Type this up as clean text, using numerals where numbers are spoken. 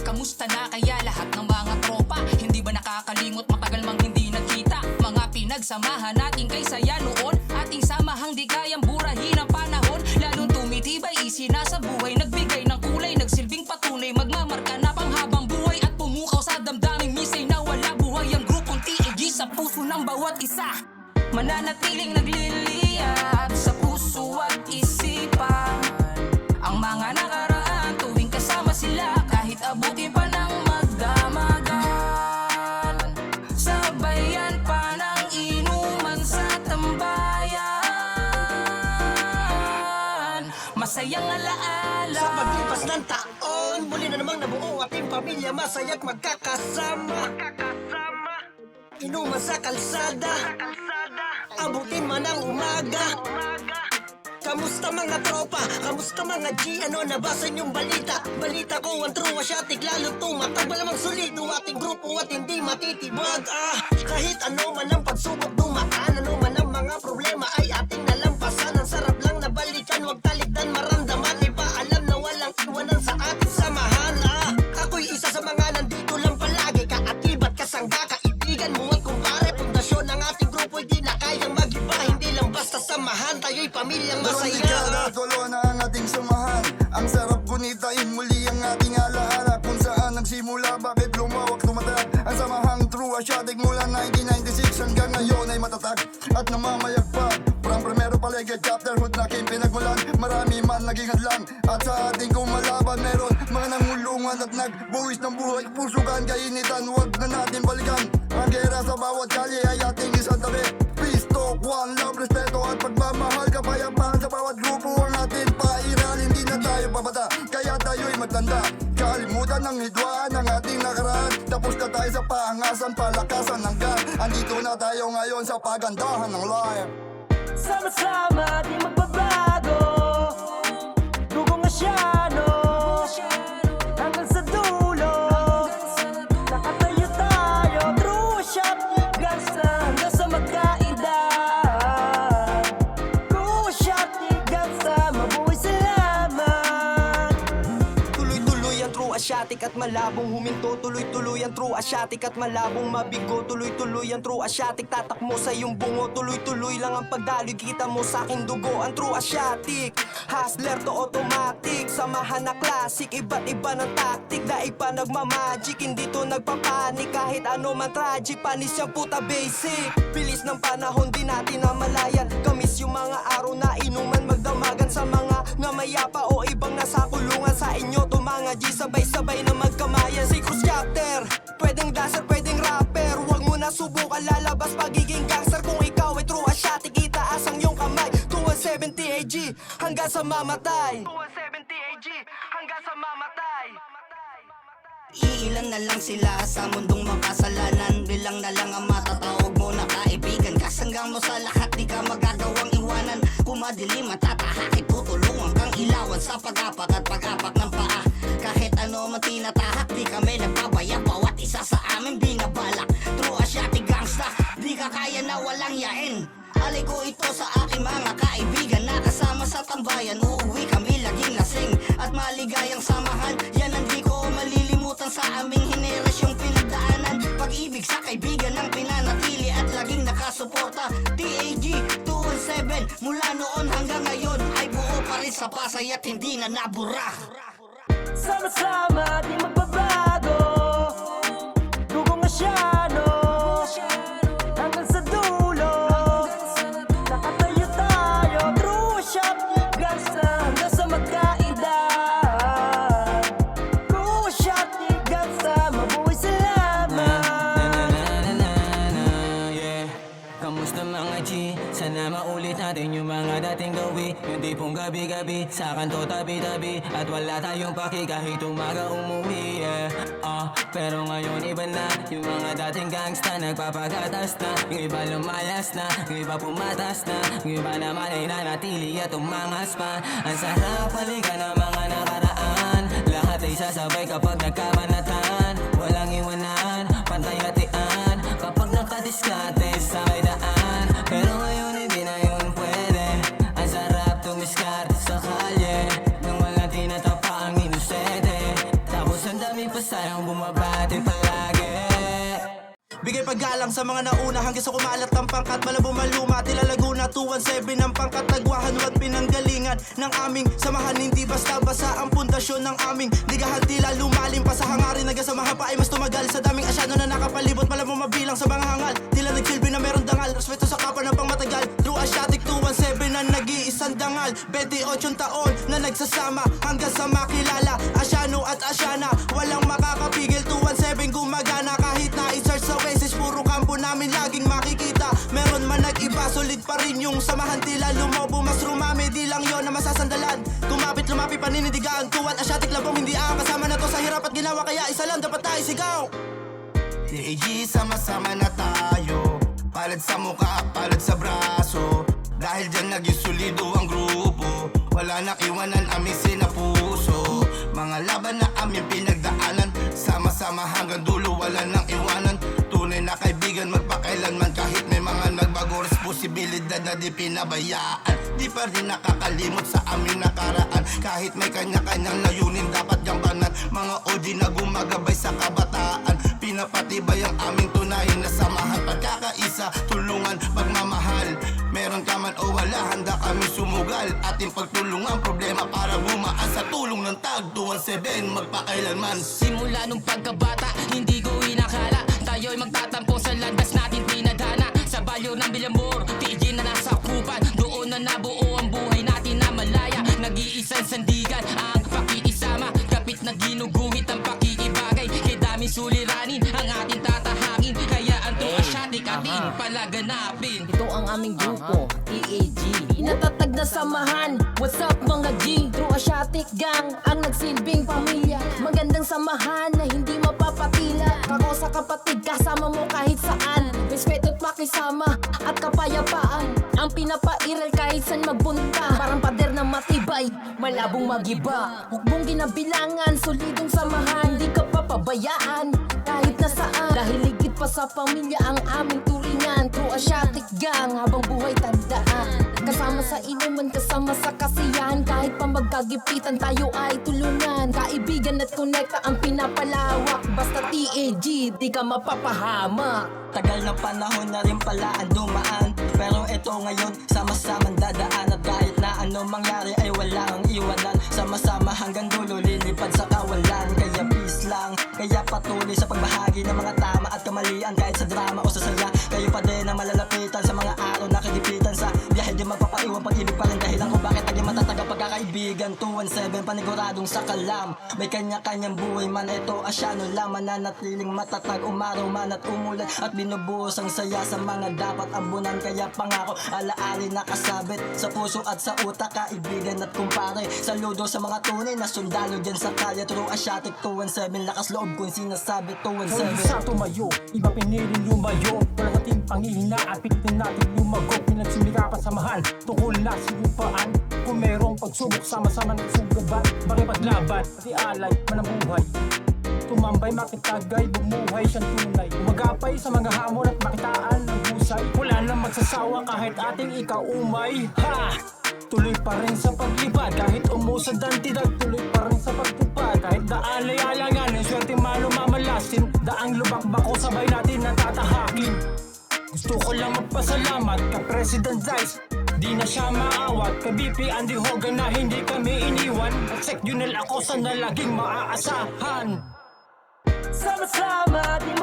Kamusta na kaya lahat ng mga tropa? Hindi ba nakakalimot matagal mang hindi nagkita? Mga pinagsamahan natin kay saya noon, ating samahang di kayang burahin ang panahon. Lalong tumitibay isinasa buhay, nagbigay ng kulay, nagsilbing patunay, magmamarka na panghabang buhay at pumukaw sa damdaming misay na wala buhay. Ang grupong TAG sa puso ng bawat isa, mananatiling nagliliyab sa puso at isipan. Ang mga nakaraan tuwing kasama sila, kahit abutin pa ng magdamagan. Sabayan pa ng inuman sa tambayan, masayang alaala. Sa paglipas ng taon, muli na namang nabuo ating pamilya, masaya't magkakasama. Inuman sa kalsada, abutin man ang umaga. Kamusta mga tropa? Kamusta mga G? Ano nabasa niyong balita? Balita ko ang true asyatik, lalo tumatag. Malamang solido ating grupo at hindi matitibag. Kahit ano man ang pagsubok dumaan, ano man ang mga problema ay ating nalampasan. Ang sarap lang na balikan, huwag talikdan maramdaman. Ay paalam na walang iwanan sa ating samahan. Ako'y isa sa mga nandito lang palagi, kaatibat, kasangga, kaibigan mo at kumpare. Pundasyon ng ating grupo, hindi na kayang mag-iba. Hindi lang basta samahan, tayo'y pamilyang masaya. Tulo na ang ating samahan. Ang sarap gunitain muli ang ating alaala. Kung saan nagsimula, bakit lumawak tumatag. Ang samahang true asyatik mula 1996 hanggang ngayon ay matatag at namamayagpag. From primero paligid, chapterhood na aking pinagmulan. Marami man naging hadlang at sa ating kumalaban meron mga nangulungan at nagbuwis ng buhay. Pusukan, kainitan, huwag na natin balikan. Ang gera sa bawat kalye ay ating isang tabi. Peace, talk, one love, respeto at pagmamahal. Kapayapaan sa bawat grupo ang ating pairal. Hindi na tayo babata, kaya tayo'y magtanda. Kalimutan ng hidwaan ng ating nakaraan. Tapos na tayo sa paangasan, palakasan ng gan. Andito na tayo ngayon sa pagandahan ng life. Sama-sama di magbabago, dugong asyano hanggang sa dulo. Nakatayo tayo, true shot, hanggang sa magkaedad. True shot, hanggang sa mabuhay salamat. Tuloy-tuloy ang true asyatik at malabong huminto. Tuloy-tuloy ang true asyatik at malabong mabigo. Tuloy-tuloy ang true asyatik, tatak mo sa iyong bungo. Tuloy-tuloy lang ang pagdaloy, kita mo sa aking dugo. Ang true asyatik, hustler to automatic. Samahan na classic, iba't iba ng tactic. Daig pa nagmamagic, hindi to nagpapanik. Kahit ano man tragic, panis yung puta basic. Bilis ng panahon, di natin namalayan. Kamis yung mga araw na inuman, magdamagan sa mga namayapa o ibang nasa kulungan. Sa inyo to mga G, sabay-sabay na magkamayan. Si Cruz Chapter, pwedeng dancer, pwedeng rapper. Huwag mo na subukan lalabas pagiging gangster. Kung ikaw ay true asyatik, itaas ang iyong kamay. 270 AG hanggang sa mamatay. 270 AG hanggang sa mamatay. Iilan na lang sila sa mundong makasalanan. Bilang na lang ang matatawag mo na kaibigan. Kasanggang mo sa lahat, di ka magagawang iwanan. Kung madilim at tatahakit, tutulungan kang ilawan sa pag-apak at pag-apak ng paa. Kahit ano man tinatahak, di kami nagpabaya. Bawat isa sa amin binabalak. True asyatik gangsta, di ka kaya na walang yain. Alay ko ito sa aking mga kaibigan na kasama sa tambayan. Uuwi kami laging lasing at maligayang samahan. Yan ang di ko malilimutan sa aming henerasyong pinagdaanan. Pag-ibig sa kaibigan ang pinanatili at laging nakasuporta. TAG 217 mula noon hanggang ngayon ay buo pa rin sa Pasay at hindi na nabura. Sama-sama di magbabago, dugong asyano hanggang sa dulo. Nakatayo tayo, true shot, hanggang sa magkaedad. True shot, hanggang sa mabuhay salamat. Yeah. Kamusta mga G? Sana maulit natin yung mga dating gawi. Yung tipong gabi-gabi sa kanto tabi-tabi. At wala tayong paki kahit umaga umuwi, yeah. Pero ngayon iba na. Yung mga dating gangsta nagpapagatas na. Yung iba lumayas na, yung iba pumatas na. Yung iba naman ay nanatili at umangas pa. Ang sarap balikan ng mga nakaraan. Lahat ay sasabay kapag nagkabanatan. Walang iwanan, pantay hatian. Kapag nakadiskarte sa may daan. Pero ngayon hindi na yun pwede. Ang sarap tumiskarte sa kalye nang walang tinatapa ang inosente. Tapos ang dami pa sa paggalang sa mga nauna hanggang sa kumalat ang pangkat. Malabo maluma, tila Laguna 217 ang pangkat. Nagwahan wat pinanggalingan ng aming samahan. Hindi basta-basa ang pundasyon ng aming ligahan. Tila lumalim pa sa hangarin, nagasamahan pa ay mas tumagal. Sa daming asyano na nakapalibot, malabo mabilang sa mga hangal. Tila nagsilbi na meron dangal, respeto sa kapwa ng pangmatagal. True Asiatic 217 na nag-iisang dangal. 28 taon na nagsasama hanggang sa makilala. Asyano at asyana, walang makakapigil. 217 gumagana kahit na i-search sa Waze. Puro kampo namin laging makikita. Meron man nag-iba, solid pa rin yung samahan. Tila lumobo, mas rumami, di lang yon na masasandalan. Kumapit, lumapi, paninindigaan. Tuwan, Asiatic labong, hindi ang kasama na to sa hirap at ginawa. Kaya isa lang dapat tayo sigaw. TAG, sama-sama na tayo. Palad sa mukha, palad sa braso. Dahil dyan naging solido ang grupo. Wala nang iwanan aming sinapuso. Mga laban na aming pinagdaanan. Sama-sama hanggang dulo, wala nang iwanan. Tunay na kaibigan magpakailanman. Kahit may mga nagbago, responsibilidad na di pinabayaan. Di pa rin nakakalimot sa aming nakaraan. Kahit may kanya-kanyang layunin dapat gampanan. Mga OG na gumagabay sa kabataan. Pinapatibay ang aming tunay na samahan. Pagkakaisa, tulungan, pagmamahal. Meron ka man o wala, handa kami sumugal. Ating pagtulungan problema para gumaan. Sa tulong ng tag 217 magpakailanman. Simula nung pagkabata, hindi ko inakala tayo'y magtatampo sa landas natin pinadhana. Sa balyo ng Bilamor, tigil na nasa kupan. Doon na nabuo ang buhay natin na malaya. Nag-iisang sandigan ang pakikisama. Kapit na ginuguhit ang pakikibagay. Kaya daming suliranin ang ating tatahakin. Kaya ang True Asiatic ating palaganapin. Ito ang aming grupo, TAG. Inatatag na samahan. What's up mga G? True Asiatic Gang, ang nagsilbing pamilya. Magandang samahan na hindi mapapatila. Ako sa kapatid, kasama mo kahit saan. Respeto at makisama at kapayapaan. Ang pinapairal kahit saan magpunta. Parang pader na matibay, malabong magiba. Hukbong ginabilangan, solidong samahan. Di ka papabayaan kahit nasaan. Dahil higit pa sa pamilya ang aming turingan. True Asiatic Gang, habang buhay tandaan. Kasama sa inuman, kasama sa kasiyahan. Kahit pa magkagipitan, tayo ay tulungan. Kaibigan at konekta ang pinapalawak. Basta TAG, di ka mapapahamak. Tagal ng panahon na rin pala ang dumaan. Pero ito ngayon, sama-samang dadaan. At kahit na ano mangyari ay walang iwanan. Sama-sama hanggang dulo, lilipad sa kawalan. Kaya peace lang, kaya patuloy sa pagbahagi ng mga tama at kamalian. Kahit sa drama o sa saya, kayo pa din ang malalapitan. Sa mga araw na kagipitan sa biyahe di magpapaiwan. Pag-ibig pa rin dahilan kung bakit naging matatag ang pagkakaibigan. 217 paniguradong sa kalam. May kanya-kanyang buhay man, ito asyano lang. Mananatiling matatag, umaraw man at umulan. At binubuhos ang saya sa mga dapat abunan. Kaya pangako, alaali nakasabit sa puso at sa utak. Kaibigan at kumpare, saludo sa mga tunay na sundalo dyan sa kalye. True Asiatic 217, lakas loob kung sinasabi 217. Sa tumayo, iba piniling lumayo. Wala nating pangihina at pitin natin lumago. Pinagsumikapan samahan, tungkol na sinupaan. Kung merong pagsubok, sama-sama nagsugabat. Makipaglaban, pati alay, manambuhay. Tumambay, makitagay, bumuhay siyang tunay. Umagapay sa mga hamon at makitaan ng husay. Wala nang magsasawa kahit ating ikaumay. Ha! Tuloy pa rin sa paglibad. Kahit umusad ang tidag, tuloy pa rin sa pagtupad. Kahit daalay alanganin, swerte malo mamalasin. Daang lubak bako, sabay natin natatahakin. Gusto ko lang magpasalamat kay President Dice. Di na siya maawat kay BP Andy Hogan na hindi kami iniwan. At Sec Junel ako sana laging maaasahan. Sama-sama, di